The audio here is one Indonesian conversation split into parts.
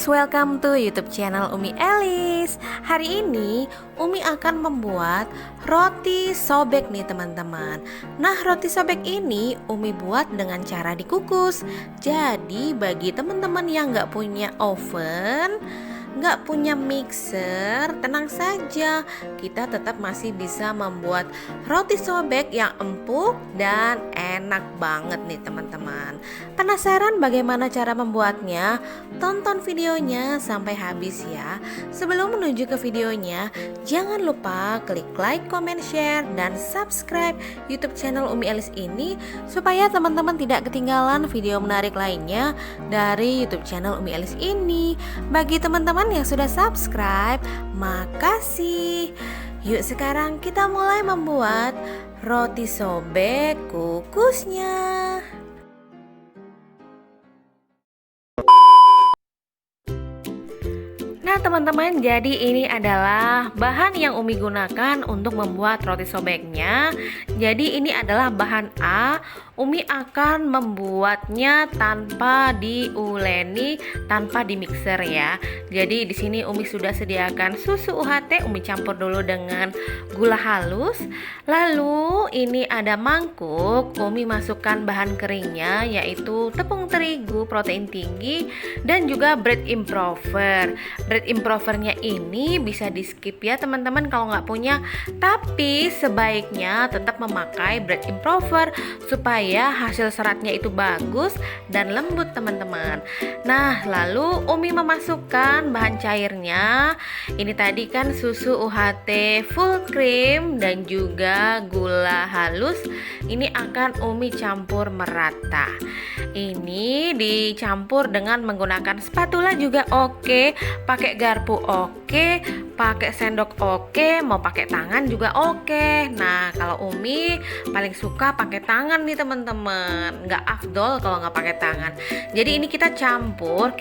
guys, welcome to YouTube channel Umi Elis. Hari ini Umi akan membuat roti sobek nih teman-teman. Nah, roti sobek ini Umi buat dengan cara dikukus. Jadi bagi teman-teman yang nggak punya oven, nggak punya mixer, tenang saja, kita tetap masih bisa membuat roti sobek yang empuk dan enak banget nih teman-teman. Penasaran bagaimana cara membuatnya? Tonton videonya sampai habis ya. Sebelum menuju ke videonya, jangan lupa klik like, comment, share, dan subscribe YouTube channel Umi Elis ini supaya teman-teman tidak ketinggalan video menarik lainnya dari YouTube channel Umi Elis ini. Bagi teman-teman yang sudah subscribe, makasih. Yuk sekarang kita mulai membuat roti sobek kukusnya. Nah teman-teman, jadi ini adalah bahan yang Umi gunakan untuk membuat roti sobeknya. Jadi ini adalah bahan A. Umi akan membuatnya tanpa diuleni, tanpa di mixer ya. Jadi di sini Umi sudah sediakan susu UHT, Umi campur dulu dengan gula halus. Lalu ini ada mangkuk, Umi masukkan bahan keringnya yaitu tepung terigu protein tinggi dan juga bread improver. Bread improvernya ini bisa di skip ya teman-teman kalau nggak punya, tapi sebaiknya tetap memakai bread improver supaya hasil seratnya itu bagus dan lembut teman-teman. Nah lalu Umi memasukkan bahan cairnya. Ini tadi kan susu UHT full cream dan juga gula halus. Ini akan Umi campur merata. Ini dicampur dengan menggunakan spatula juga oke, pakai garpu oke, pakai sendok oke, mau pakai tangan juga oke. Nah kalau Umi paling suka pakai tangan nih teman-teman, nggak afdol kalau nggak pakai tangan. Jadi ini kita campur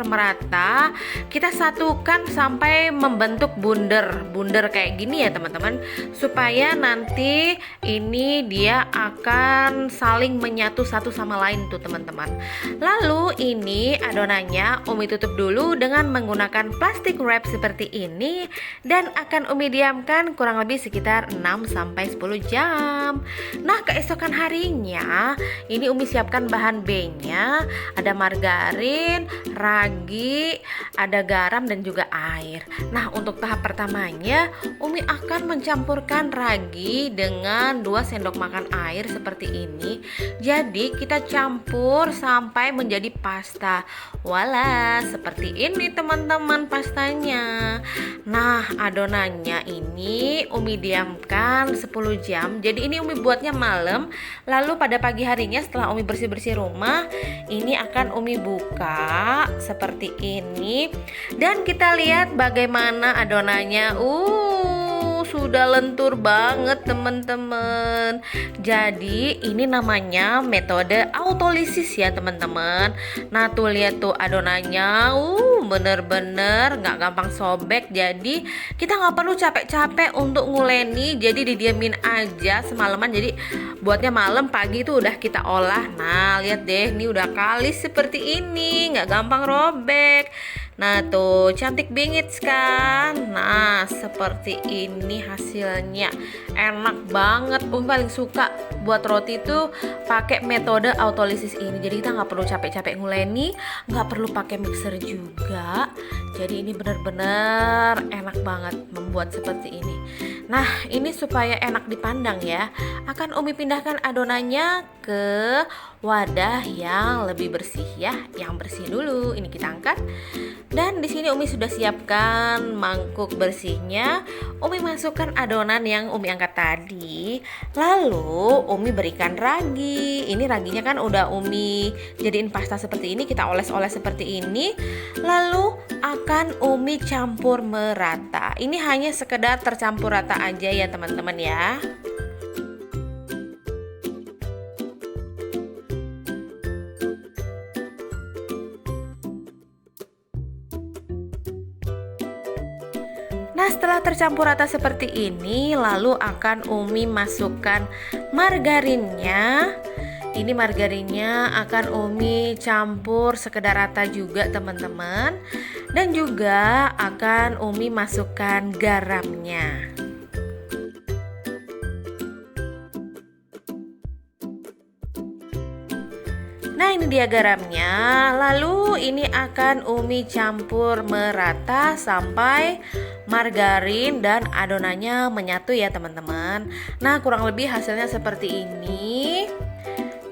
merata, kita satukan sampai membentuk bunder kayak gini ya teman-teman, supaya nanti ini dia akan saling menyatu satu sama lain tuh teman-teman. Lalu ini adonannya Umi tutup dulu dengan menggunakan plastik wrap seperti ini dan akan Umi diamkan kurang lebih sekitar 6-10 jam. Nah keesokan harinya ini Umi siapkan bahan B-nya, ada margarin, ragi, ada garam dan juga air. Nah untuk tahap pertamanya Umi akan mencampurkan ragi dengan 2 sendok makan air seperti ini. Jadi kita campur sampai menjadi pasta. Wala, seperti ini teman-teman pastanya. Nah adonannya ini Umi diamkan 10 jam. Jadi ini Umi buatnya malam. Lalu pada pagi harinya setelah Umi bersih-bersih rumah, ini akan Umi buka seperti ini. Dan kita lihat bagaimana adonannya. Sudah lentur banget teman-teman. Jadi ini namanya metode autolisis ya teman-teman. Nah tuh lihat tuh adonannya, bener-bener nggak gampang sobek. Jadi kita nggak perlu capek-capek untuk nguleni. Jadi didiamin aja semalaman. Jadi buatnya malam, pagi tuh udah kita olah. Nah lihat deh, ini udah kalis seperti ini, nggak gampang robek. Nah tuh cantik bingit kan. Nah seperti ini hasilnya, enak banget. Paling suka buat roti itu pakai metode autolisis ini. Jadi kita nggak perlu capek-capek nguleni, nggak perlu pakai mixer juga. Jadi ini benar-benar enak banget membuat seperti ini. Nah ini supaya enak dipandang ya, akan Umi pindahkan adonannya ke wadah yang lebih bersih ya, yang bersih dulu. Ini kita angkat. Dan di sini Umi sudah siapkan mangkuk bersihnya. Umi masukkan adonan yang Umi angkat tadi. Lalu Umi berikan ragi. Ini raginya kan udah Umi jadiin pasta seperti ini, kita oles-oles seperti ini. Lalu akan Umi campur merata. Ini hanya sekedar tercampur rata aja ya teman-teman ya. Nah setelah tercampur rata seperti ini, lalu akan Umi masukkan margarinnya. Ini margarinnya akan Umi campur sekedar rata juga teman-teman. Dan juga akan Umi masukkan garamnya. Nah, ini dia garamnya. Lalu ini akan Umi campur merata sampai margarin dan adonannya menyatu ya teman-teman. Nah, kurang lebih hasilnya seperti ini.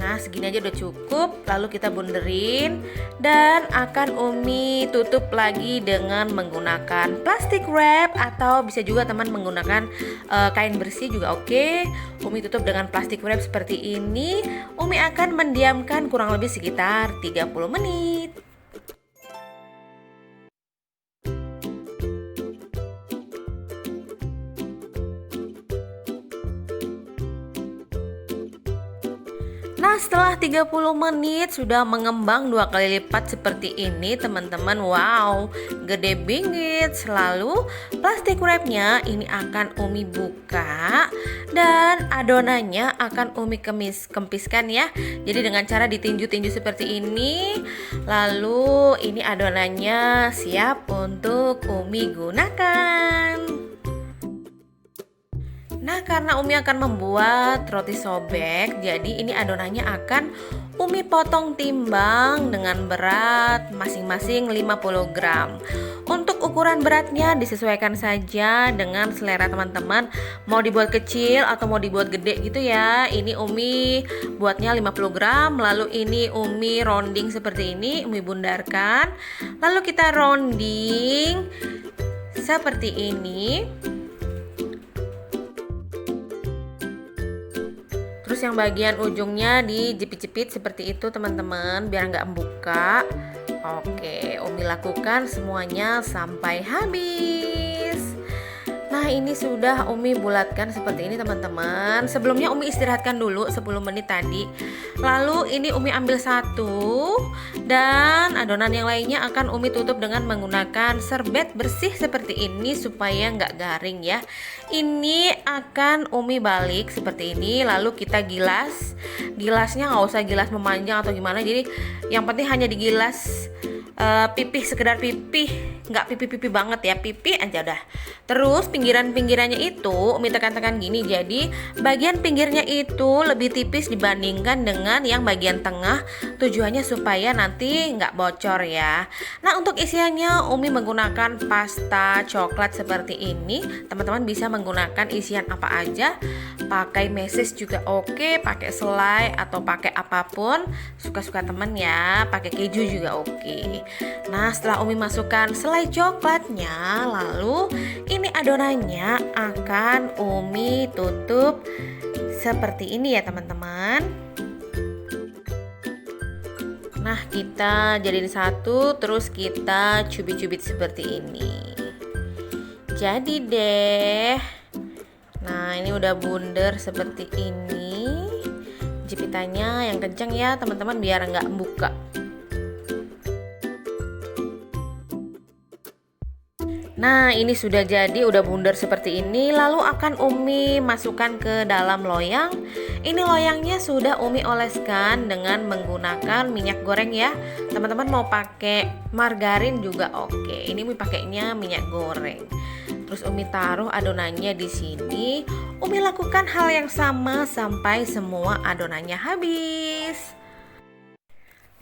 Nah, segini aja udah cukup. Lalu kita bunderin dan akan Umi tutup lagi dengan menggunakan plastik wrap atau bisa juga teman menggunakan kain bersih juga oke. Umi tutup dengan plastik wrap seperti ini. Umi akan mendiamkan kurang lebih sekitar 30 menit. Nah, setelah 30 menit sudah mengembang 2 kali lipat seperti ini teman-teman. Wow, gede bingit. Lalu plastik wrapnya ini akan Umi buka dan adonannya akan Umi kempiskan ya. Jadi dengan cara ditinju-tinju seperti ini. Lalu ini adonannya siap untuk Umi gunakan. Nah, karena Umi akan membuat roti sobek, jadi ini adonannya akan Umi potong timbang dengan berat masing-masing 50 gram. Untuk ukuran beratnya disesuaikan saja dengan selera teman-teman. Mau dibuat kecil atau mau dibuat gede gitu ya. Ini Umi buatnya 50 gram. Lalu ini Umi rounding seperti ini, Umi bundarkan. Lalu kita rounding seperti ini. Terus yang bagian ujungnya dijepit-jepit seperti itu teman-teman, biar nggak membuka. Oke, Umi lakukan semuanya sampai habis. Nah, ini sudah Umi bulatkan seperti ini teman-teman. Sebelumnya Umi istirahatkan dulu 10 menit tadi. Lalu ini Umi ambil satu dan adonan yang lainnya akan Umi tutup dengan menggunakan serbet bersih seperti ini supaya nggak garing ya. Ini akan Umi balik seperti ini, lalu kita gilas. Gilasnya nggak usah gilas memanjang atau gimana, jadi yang penting hanya digilas pipih, sekedar pipih, nggak pipih-pipih banget ya, pipih aja udah. Terus pinggiran-pinggirannya itu Umi tekan-tekan gini, jadi bagian pinggirnya itu lebih tipis dibandingkan dengan yang bagian tengah, tujuannya supaya nanti nggak bocor ya. Nah, untuk isiannya Umi menggunakan pasta coklat seperti ini. Teman-teman bisa menggunakan isian apa aja, pakai meses juga oke, pakai selai atau pakai apapun, suka-suka temen ya, pakai keju juga oke. Nah, setelah Umi masukkan selai coklatnya, lalu ini adonannya akan Umi tutup seperti ini ya teman-teman. Nah, kita jadiin satu, terus kita cubit-cubit seperti ini. Jadi deh. Nah, ini udah bundar seperti ini. Jepitannya yang kencang ya teman-teman, biar nggak buka. Nah, ini sudah jadi, udah bundar seperti ini. Lalu akan Umi masukkan ke dalam loyang. Ini loyangnya sudah Umi oleskan dengan menggunakan minyak goreng ya. Teman-teman mau pakai margarin juga oke. Ini Umi pakainya minyak goreng. Terus Umi taruh adonannya di sini. Umi lakukan hal yang sama sampai semua adonannya habis.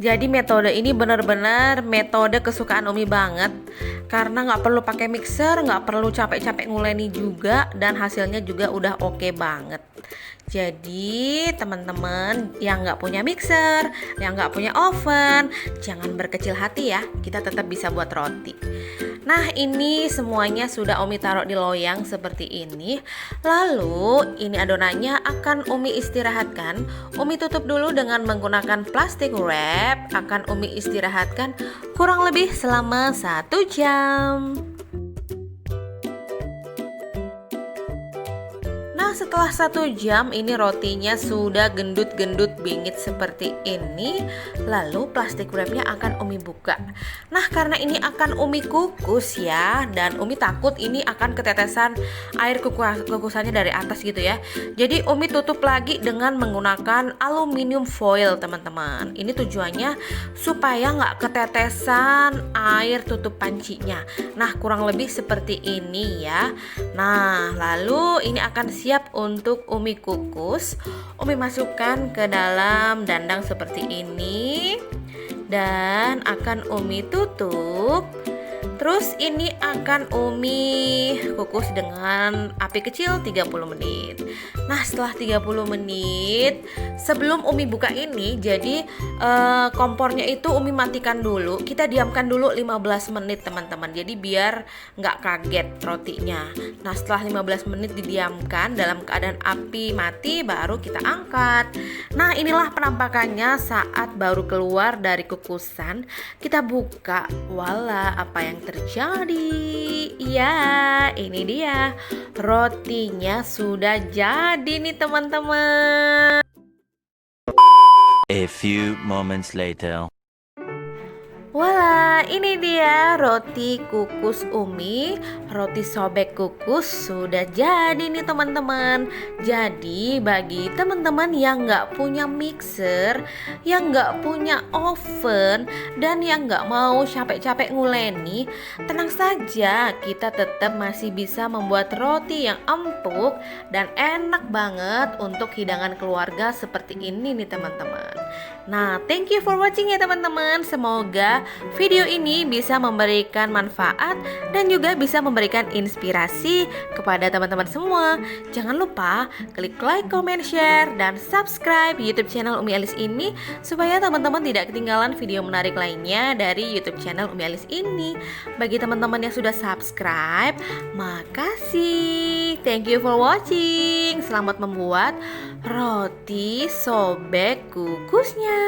Jadi metode ini benar-benar metode kesukaan Umi banget, karena nggak perlu pakai mixer, nggak perlu capek-capek nguleni juga, dan hasilnya juga udah oke banget. Jadi teman-teman yang nggak punya mixer, yang nggak punya oven, jangan berkecil hati ya, kita tetap bisa buat roti. Nah, ini semuanya sudah Umi taruh di loyang seperti ini. Lalu ini adonannya akan Umi istirahatkan. Umi tutup dulu dengan menggunakan plastik wrap. Akan Umi istirahatkan kurang lebih selama 1 jam. Nah, setelah 1 jam ini rotinya sudah gendut-gendut bingit seperti ini. Lalu plastik wrapnya akan Umi buka. Nah, karena ini akan Umi kukus ya, dan Umi takut ini akan ketetesan air kukusannya dari atas gitu ya. Jadi Umi tutup lagi dengan menggunakan aluminium foil teman-teman. Ini tujuannya supaya nggak ketetesan air tutup pancinya. Nah, kurang lebih seperti ini ya. Nah, lalu ini akan siap untuk Umi kukus. Umi masukkan ke dalam dandang seperti ini dan akan Umi tutup. Terus ini akan Umi kukus dengan api kecil 30 menit. Nah, setelah 30 menit sebelum Umi buka ini, jadi kompornya itu Umi matikan dulu. Kita diamkan dulu 15 menit teman-teman. Jadi biar nggak kaget rotinya. Nah, setelah 15 menit didiamkan dalam keadaan api mati, baru kita angkat. Nah, inilah penampakannya saat baru keluar dari kukusan. Kita buka, wala apa yang terjadi. Ya, ini dia rotinya sudah jadi nih teman-teman. A few moments later. Wala, ini dia roti kukus Umi. Roti sobek kukus sudah jadi nih teman-teman. Jadi bagi teman-teman yang nggak punya mixer, yang nggak punya oven, dan yang nggak mau capek-capek nguleni, tenang saja, kita tetap masih bisa membuat roti yang empuk dan enak banget untuk hidangan keluarga seperti ini nih teman-teman. Nah, thank you for watching ya teman-teman. Semoga video ini bisa memberikan manfaat dan juga bisa memberikan inspirasi kepada teman-teman semua. Jangan lupa klik like, comment, share, dan subscribe YouTube channel Umi Alis ini supaya teman-teman tidak ketinggalan video menarik lainnya dari YouTube channel Umi Alis ini. Bagi teman-teman yang sudah subscribe, makasih. Thank you for watching. Selamat membuat roti sobek kukusnya.